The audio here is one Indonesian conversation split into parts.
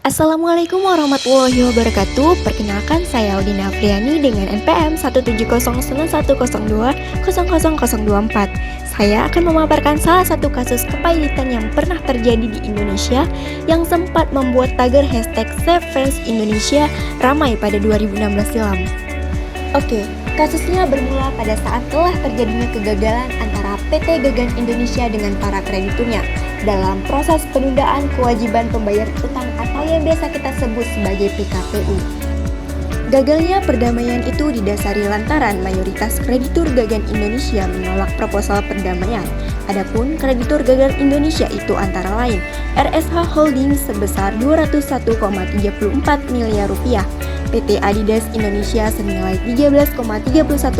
Assalamualaikum warahmatullahi wabarakatuh. Perkenalkan saya Audina Afriani dengan NPM 1709102000024. Saya akan memaparkan salah satu kasus kepailitan yang pernah terjadi di Indonesia yang sempat membuat tagar hashtag Save Fans Indonesia ramai pada 2016 silam. Oke, kasusnya bermula pada saat telah terjadinya kegagalan antara PT Gagan Indonesia dengan para krediturnya dalam proses penundaan kewajiban pembayar utang atau yang biasa kita sebut sebagai PKPU. Gagalnya perdamaian itu didasari lantaran mayoritas kreditur Gagan Indonesia menolak proposal perdamaian. Adapun kreditur Gagan Indonesia itu antara lain RSH Holding sebesar 201,34 miliar rupiah, PT Adidas Indonesia senilai 13,31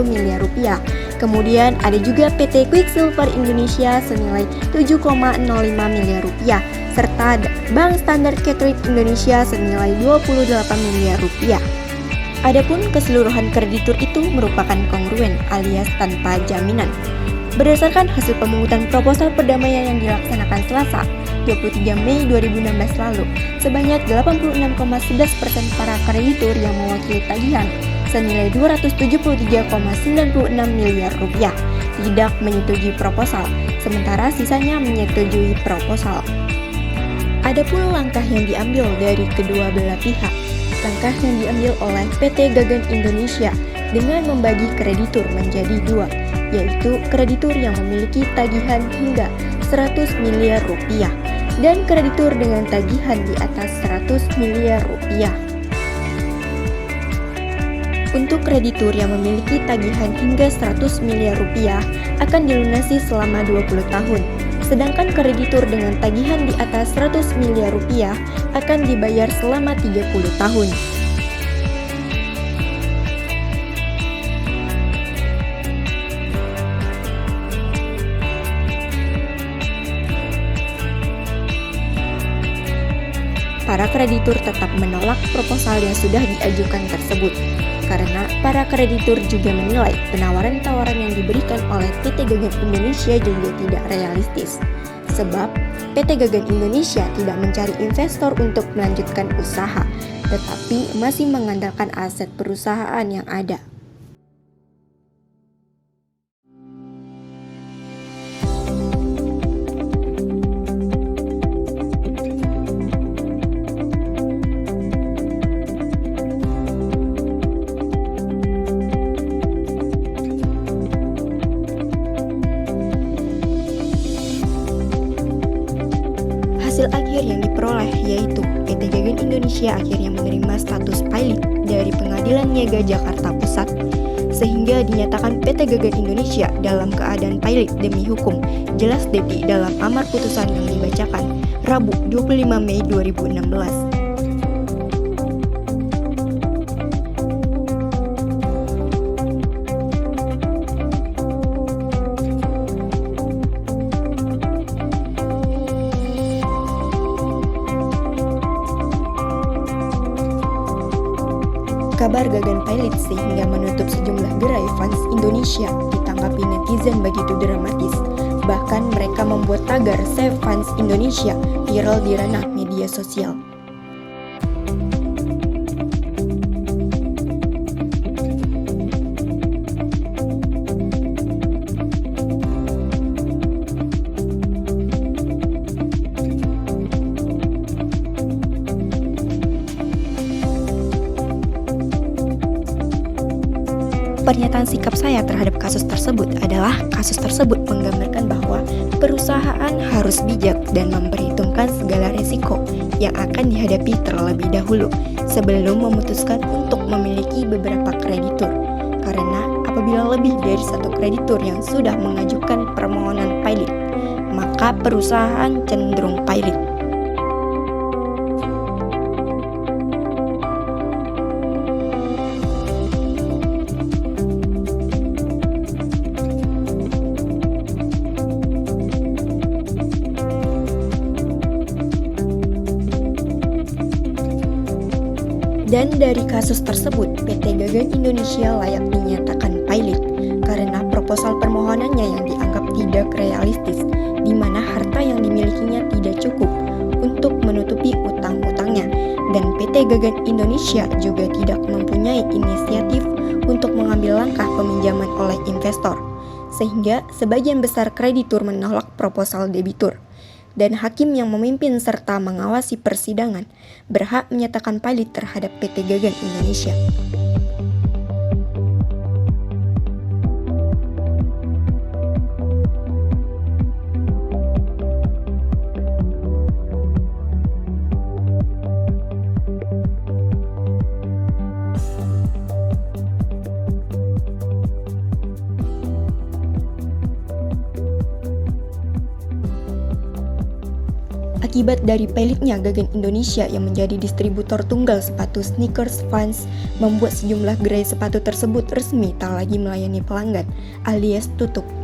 miliar rupiah. Kemudian ada juga PT Quicksilver Indonesia senilai 7,05 miliar rupiah serta Bank Standard Chartered Indonesia senilai 28 miliar rupiah. Adapun keseluruhan kreditur itu merupakan kongruen alias tanpa jaminan. Berdasarkan hasil pemungutan proposal perdamaian yang dilaksanakan Selasa, 23 Mei 2016 lalu, sebanyak 86,11% para kreditur yang mewakili tagihan senilai 273,96 miliar rupiah tidak menyetujui proposal, sementara sisanya menyetujui proposal. Adapun langkah yang diambil dari kedua belah pihak. Langkah yang diambil oleh PT Gagan Indonesia dengan membagi kreditur menjadi dua, yaitu kreditur yang memiliki tagihan hingga 100 miliar rupiah dan kreditur dengan tagihan di atas 100 miliar rupiah. Untuk kreditur yang memiliki tagihan hingga 100 miliar rupiah akan dilunasi selama 20 tahun. Sedangkan kreditur dengan tagihan di atas 100 miliar rupiah akan dibayar selama 30 tahun. Para kreditur tetap menolak proposal yang sudah diajukan tersebut, karena para kreditur juga menilai penawaran-tawaran yang diberikan oleh PT Gagan Indonesia juga tidak realistis. Sebab PT Gagan Indonesia tidak mencari investor untuk melanjutkan usaha, tetapi masih mengandalkan aset perusahaan yang ada. Hasil akhir yang diperoleh yaitu PT Gagan Indonesia akhirnya menerima status pilot dari Pengadilan Niaga Jakarta Pusat, sehingga dinyatakan PT Gagan Indonesia dalam keadaan pilot demi hukum, jelas di dalam amar putusan yang dibacakan Rabu 25 Mei 2016. Kabar Gagan pilot sehingga menutup sejumlah gerai fans Indonesia ditanggapi netizen begitu dramatis. Bahkan mereka membuat tagar Save Fans Indonesia viral di ranah media sosial. Pernyataan sikap saya terhadap kasus tersebut adalah kasus tersebut menggambarkan bahwa perusahaan harus bijak dan memperhitungkan segala risiko yang akan dihadapi terlebih dahulu sebelum memutuskan untuk memiliki beberapa kreditur. Karena apabila lebih dari satu kreditur yang sudah mengajukan permohonan pilot, maka perusahaan cenderung pilot. Dan dari kasus tersebut, PT Gagan Indonesia layak dinyatakan pilot karena proposal permohonannya yang dianggap tidak realistis, di mana harta yang dimilikinya tidak cukup untuk menutupi utang-utangnya dan PT Gagan Indonesia juga tidak mempunyai inisiatif untuk mengambil langkah peminjaman oleh investor, sehingga sebagian besar kreditur menolak proposal debitur. Dan hakim yang memimpin serta mengawasi persidangan berhak menyatakan pilot terhadap PT Gagan Indonesia. Akibat dari pilotnya Gagan Indonesia yang menjadi distributor tunggal sepatu sneakers Vans membuat sejumlah gerai sepatu tersebut resmi tak lagi melayani pelanggan alias tutup.